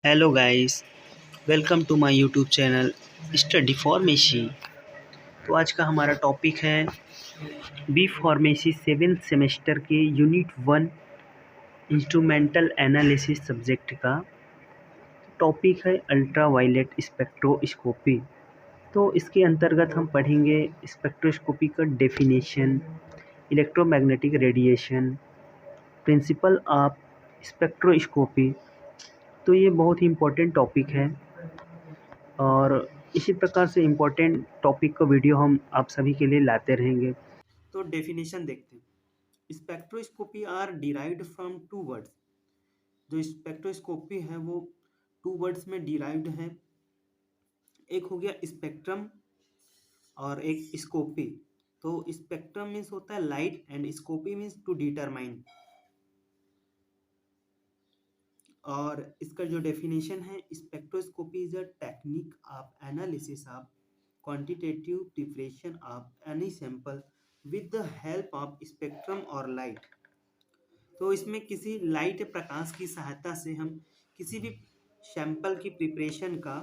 Hello guys, welcome to my YouTube channel study pharmacy. तो आज का हमारा टॉपिक है बी फार्मेसी सेवेंथ सेमेस्टर के यूनिट 1 इंस्ट्रूमेंटल एनालिसिस सब्जेक्ट का टॉपिक है अल्ट्रा वायलेट स्पेक्ट्रोस्कोपी। तो इसके अंतर्गत हम पढ़ेंगे स्पेक्ट्रोस्कोपी का definition, electromagnetic radiation, principle of spectroscopy. तो ये बहुत ही इम्पोर्टेंट टॉपिक है और इसी प्रकार से इम्पोर्टेंट टॉपिक का वीडियो हम आप सभी के लिए लाते रहेंगे। तो डेफिनेशन देखते हैं। Spectroscopy are derived from two words. जो स्पेक्ट्रोस्कोपी है वो टू वर्ड्स में डिराइव्ड है। एक हो गया स्पेक्ट्रम और एक स्कोपी। तो स्पेक्ट्रम मीन्स होता है light and scopy means to determine. और इसका जो डेफिनेशन है, spectroscopy is a technique of analysis of quantitative preparation of any sample with the help of spectrum और लाइट। तो इसमें किसी लाइट प्रकाश की सहायता से हम किसी भी सैंपल की प्रिपरेशन का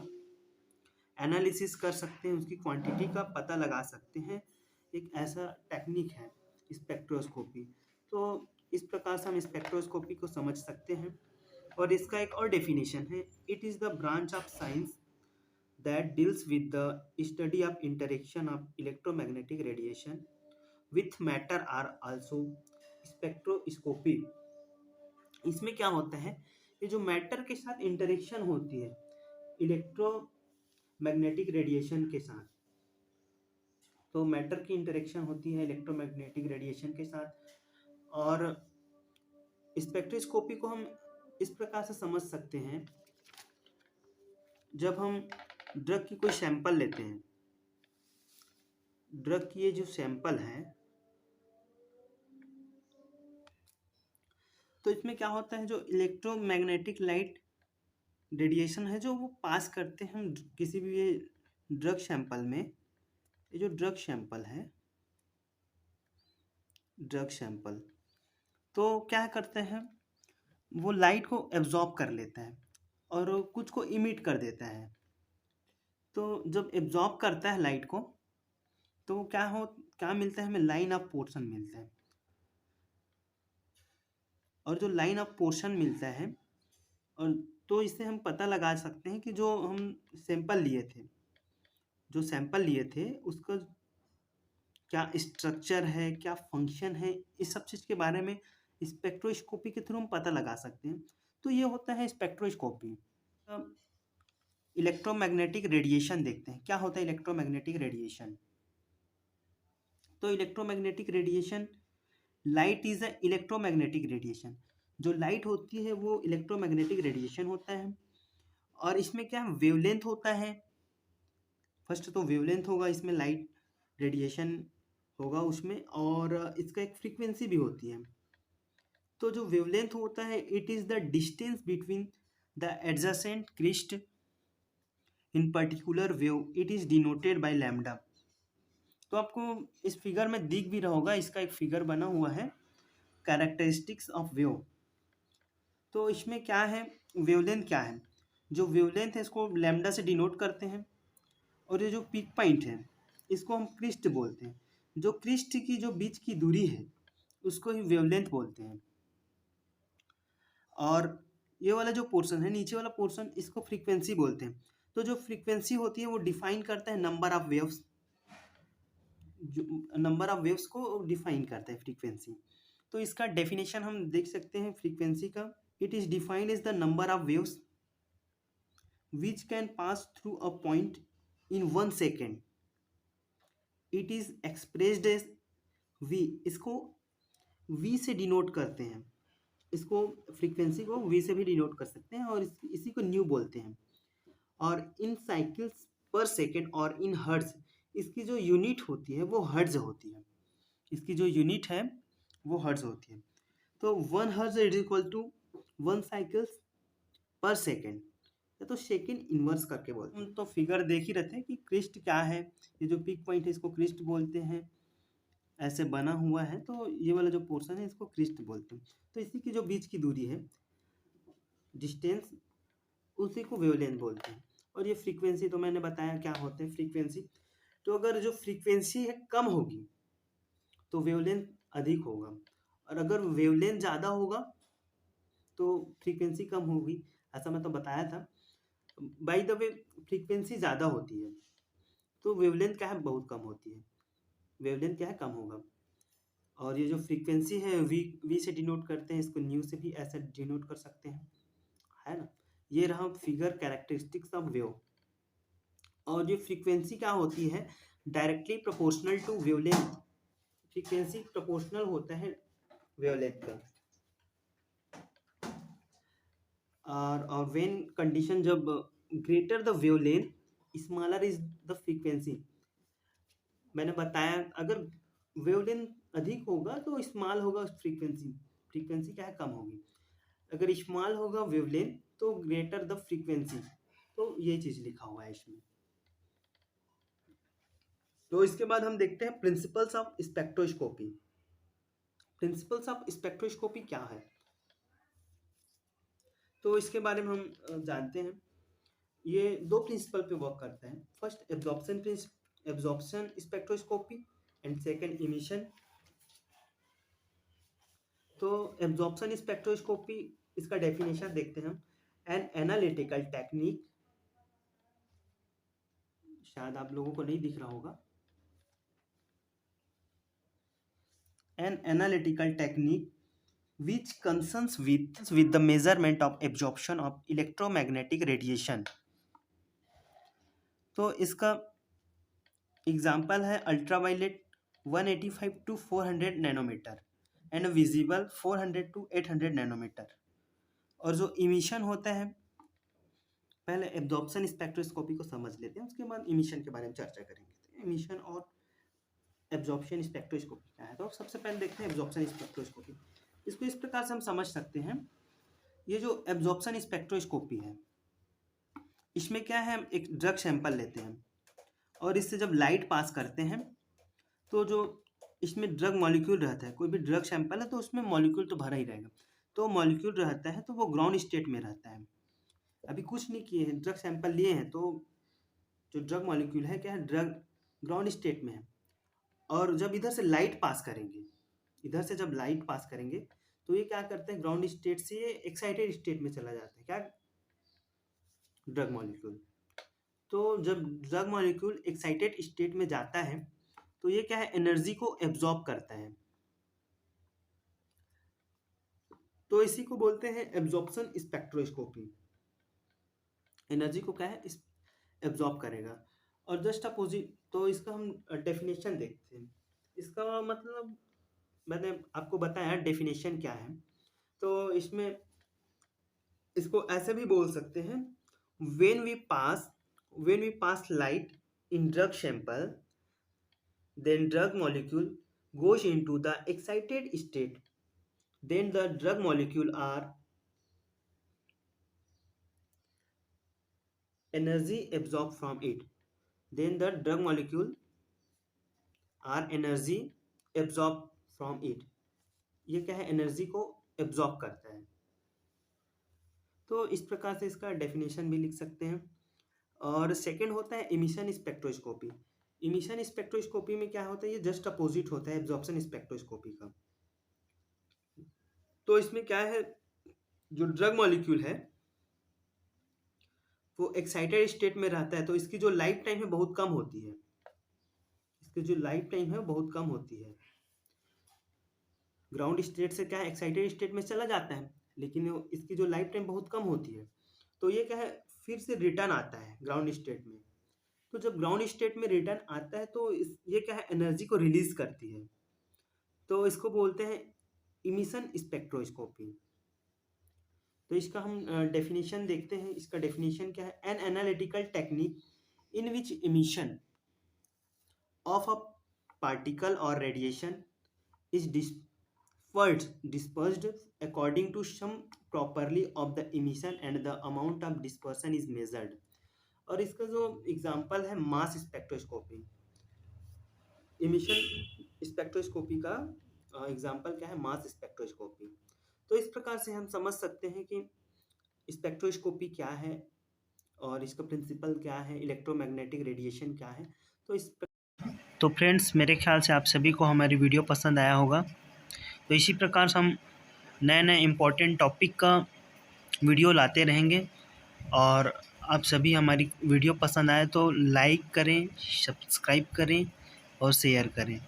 एनालिसिस कर सकते हैं, उसकी क्वांटिटी का पता लगा सकते हैं। एक ऐसा टेक्निक है स्पेक्ट्रोस्कोपी। तो इस प्रकार से हम स्पेक्ट्रोस्कोपी को समझ सकते हैं। और इसका एक और डेफिनेशन है, it is the branch of science that deals with the study of interaction of electromagnetic radiation with matter are also spectroscopy. इसमें क्या होता है, ये जो मैटर के साथ इंटरेक्शन होती है इलेक्ट्रोमैग्नेटिक रेडिएशन के साथ, तो मैटर की इंटरेक्शन होती है इलेक्ट्रोमैग्नेटिक रेडिएशन के साथ। और स्पेक्ट्रोस्कोपी को हम इस प्रकार से समझ सकते हैं, जब हम ड्रग की कोई सैंपल लेते हैं, ड्रग की ये जो सैंपल है, तो इसमें क्या होता है, जो इलेक्ट्रोमैग्नेटिक लाइट रेडिएशन है जो वो पास करते हैं हम किसी भी ये ड्रग सैंपल में। ये जो ड्रग सैंपल है, ड्रग सैंपल तो क्या करते हैं, वो लाइट को एब्जॉर्ब कर लेता है और कुछ को इमिट कर देता है। तो जब एब्जॉर्ब करता है लाइट को, तो क्या मिलता है हमें, लाइन ऑफ पोर्शन मिलता है। और जो लाइन ऑफ पोर्शन मिलता है, और तो इससे हम पता लगा सकते हैं कि जो हम सैंपल लिए थे, जो सैंपल लिए थे उसका क्या स्ट्रक्चर है, क्या फंक्शन है, इस सब चीज़ के बारे में स्पेक्ट्रोस्कोपी के थ्रू हम पता लगा सकते हैं। तो ये होता है स्पेक्ट्रोस्कोपी। अब इलेक्ट्रोमैग्नेटिक रेडिएशन देखते हैं, क्या होता है इलेक्ट्रोमैग्नेटिक रेडिएशन। तो electromagnetic radiation, light is a electromagnetic radiation. जो लाइट होती है वो इलेक्ट्रोमैग्नेटिक रेडिएशन होता है। और इसमें क्या वेवलेंथ होता है, फर्स्ट तो वेवलेंथ होगा इसमें, लाइट रेडिएशन होगा उसमें, और इसका एक फ्रीक्वेंसी भी होती है। तो जो वेवलेंथ होता है, it is the distance between the adjacent crest in particular wave, it is denoted by lambda. तो आपको इस फिगर में दिख भी रहा होगा, इसका एक फिगर बना हुआ है, कैरेक्टरिस्टिक्स ऑफ वेव। तो इसमें क्या है, वेवलेंथ क्या है, जो वेवलेंथ है इसको लैम्डा से डिनोट करते हैं। और ये जो पीक पॉइंट है इसको हम क्रिस्ट बोलते हैं। जो क्रिस्ट की जो बीच की दूरी है उसको ही वेवलेंथ बोलते हैं। और ये वाला जो पोर्शन है, नीचे वाला पोर्शन, इसको फ्रीक्वेंसी बोलते हैं। तो जो फ्रीक्वेंसी होती है वो डिफाइन करता है नंबर ऑफ वेव्स, जो नंबर ऑफ वेव्स को डिफाइन करता है फ्रीक्वेंसी। तो इसका डेफिनेशन हम देख सकते हैं फ्रीक्वेंसी का, it is defined as the number of waves which can pass through a point in 1 second. It is expressed as V, इसको वी से डिनोट करते हैं, इसको फ्रीक्वेंसी को वी से भी डिनोट कर सकते हैं, और इसी को न्यू बोलते हैं। और इन साइकिल्स पर सेकेंड और इन हर्ट्ज, इसकी जो यूनिट होती है वो हर्ट्ज होती है, इसकी जो यूनिट है वो हर्ट्ज होती है। तो 1 hertz is equal to 1 cycles per second, या तो सेकेंड इनवर्स करके बोलते हैं। तो फिगर देख ही रहते हैं कि क्रिस्ट क्या है, ये जो पीक पॉइंट है इसको क्रिस्ट बोलते हैं, ऐसे बना हुआ है। तो ये वाला जो पोर्शन है इसको क्रिस्ट बोलते हैं। तो इसी की जो बीच की दूरी है, डिस्टेंस उसी को वेवलेंथ बोलते हैं। और ये फ्रीक्वेंसी तो मैंने बताया क्या होते हैं फ्रीक्वेंसी। तो अगर जो फ्रीक्वेंसी है कम होगी तो वेवलेंथ अधिक होगा, और अगर वेवलेंथ ज़्यादा होगा तो फ्रीक्वेंसी कम होगी। ऐसा मैं तो बताया था। बाय द वे, फ्रीक्वेंसी ज़्यादा होती है तो वेवलेंथ क्या है, बहुत कम होती है। वेवलेंथ क्या है, कम होगा। और ये जो फ्रीक्वेंसी है वी से डिनोट करते हैं, इसको न्यू से भी ऐसे डिनोट कर सकते हैं, है ना। ये रहा फिगर कैरेक्टरिस्टिक्स ऑफ वेव। और ये फ्रीक्वेंसी क्या होती है, directly proportional to wavelength. Frequency proportional होता है वेवलेंथ का। और व्हेन कंडीशन जब greater the wavelength smaller is the frequency. मैंने बताया अगर वेवलेंथ अधिक होगा तो स्मॉल होगा फ्रीक्वेंसी। फ्रीक्वेंसी क्या है, कम होगी। अगर स्मॉल होगा वेवलेंथ तो ग्रेटर द फ्रीक्वेंसी। तो ये चीज लिखा हुआ है इसमें। तो इसके बाद हम देखते हैं principles of spectroscopy. Principles of spectroscopy क्या है, तो इसके बारे में हम जानते हैं। ये दो प्रिंसिपल पे वर्क करता है। First absorption spectroscopy and second emission. तो एब्जॉर्प्शन स्पेक्ट्रोस्कोपी, इसका डेफिनेशन देखते हैं हम। एन एनालिटिकल टेक्निक, शायद आप लोगों को नहीं दिख रहा होगा। An analytical technique which concerns with the measurement of absorption of electromagnetic radiation। तो इसका एग्जाम्पल है ultraviolet 185 to 400 nanometer and visible 400 to 800 nanometer. और जो इमिशन होता है, पहले एब्जॉर्प्शन स्पेक्ट्रोस्कोपी को समझ लेते हैं, उसके बाद इमिशन के बारे में चर्चा करेंगे। तो इमिशन और एब्जॉर्प्शन स्पेक्ट्रोस्कोपी क्या है, तो सबसे पहले देखते हैं एब्जॉर्प्शन स्पेक्ट्रोस्कोपी। इसको इस प्रकार से हम समझ सकते हैं। ये जो एब्जॉर्प्शन स्पेक्ट्रोस्कोपी है, इसमें क्या है, हम एक ड्रग सैंपल लेते हैं और इससे जब लाइट पास करते हैं तो जो इसमें ड्रग मॉलिक्यूल रहता है, कोई भी ड्रग सैंपल है तो उसमें मॉलिक्यूल तो भरा ही रहेगा। तो मॉलिक्यूल रहता है तो वो ग्राउंड स्टेट में रहता है। अभी कुछ नहीं किए हैं, ड्रग सैंपल लिए हैं, तो जो ड्रग मॉलिक्यूल है क्या है, ड्रग ग्राउंड स्टेट में है। और जब इधर से लाइट पास करेंगे, इधर से जब लाइट पास करेंगे तो ये क्या करते हैं, ग्राउंड स्टेट से ये एक्साइटेड स्टेट में चला जाता है, क्या, ड्रग मॉलिक्यूल। तो जब ड्रग मॉलिक्यूल एक्साइटेड स्टेट में जाता है तो ये क्या है, एनर्जी को एब्जॉर्ब करता है। तो इसी को बोलते हैं एब्जॉर्प्शन स्पेक्ट्रोस्कोपी। एनर्जी को क्या है, एब्जॉर्ब करेगा। और जस्ट अपोजिट, तो इसका हम डेफिनेशन देखते हैं। इसका मतलब मैंने आपको बताया डेफिनेशन क्या है। तो इसमें इसको ऐसे भी बोल सकते हैं, when we pass light in drug sample, then drug molecule goes into the excited state, then the drug molecule are energy absorbed from it, then the drug molecule are energy absorbed from it। ये क्या है, energy को absorb करता है। तो इस प्रकार से इसका डेफिनेशन भी लिख सकते हैं। और सेकंड होता है इमिशन स्पेक्ट्रोस्कोपी। इमिशन स्पेक्ट्रोस्कोपी में क्या होता है, ये जस्ट अपोजिट होता है एब्जॉर्प्शन स्पेक्ट्रोस्कोपी का। तो इसमें क्या है, जो ड्रग मॉलिक्यूल है वो एक्साइटेड स्टेट में रहता है, तो इसकी जो लाइफ टाइम है बहुत कम होती है। इसकी जो लाइफ टाइम है बहुत कम होती है। ग्राउंड स्टेट से क्या है, एक्साइटेड स्टेट में चला जाता है, लेकिन इसकी जो लाइफ टाइम बहुत कम होती है। तो ये क्या है, फिर से रिटर्न आता है ग्राउंड स्टेट में। तो जब ग्राउंड स्टेट में रिटर्न आता है तो ये क्या है, एनर्जी को रिलीज करती है। तो इसको बोलते हैं इमिशन स्पेक्ट्रोस्कोपी। तो इसका हम डेफिनेशन देखते हैं। इसका डेफिनेशन क्या है, an analytical technique in which emission of a particle or radiation is dispersed according to some properly of the emission and the amount of dispersion is measured। और इसका जो एग्जांपल है मास स्पेक्ट्रोस्कोपी। इमिशन स्पेक्ट्रोस्कोपी का example क्या है, mass spectroscopy. तो इस प्रकार से हम समझ सकते हैं कि स्पेक्ट्रोस्कोपी क्या है और इसका प्रिंसिपल क्या है, इलेक्ट्रोमैग्नेटिक रेडिएशन क्या है। तो फ्रेंड्स, मेरे ख्याल से आप सभी को हमारी वीडियो पसंद आया होगा। तो इसी प्रकार से हम नए नए इम्पोर्टेंट टॉपिक का वीडियो लाते रहेंगे, और आप सभी हमारी वीडियो पसंद आए तो लाइक करें, सब्सक्राइब करें और शेयर करें।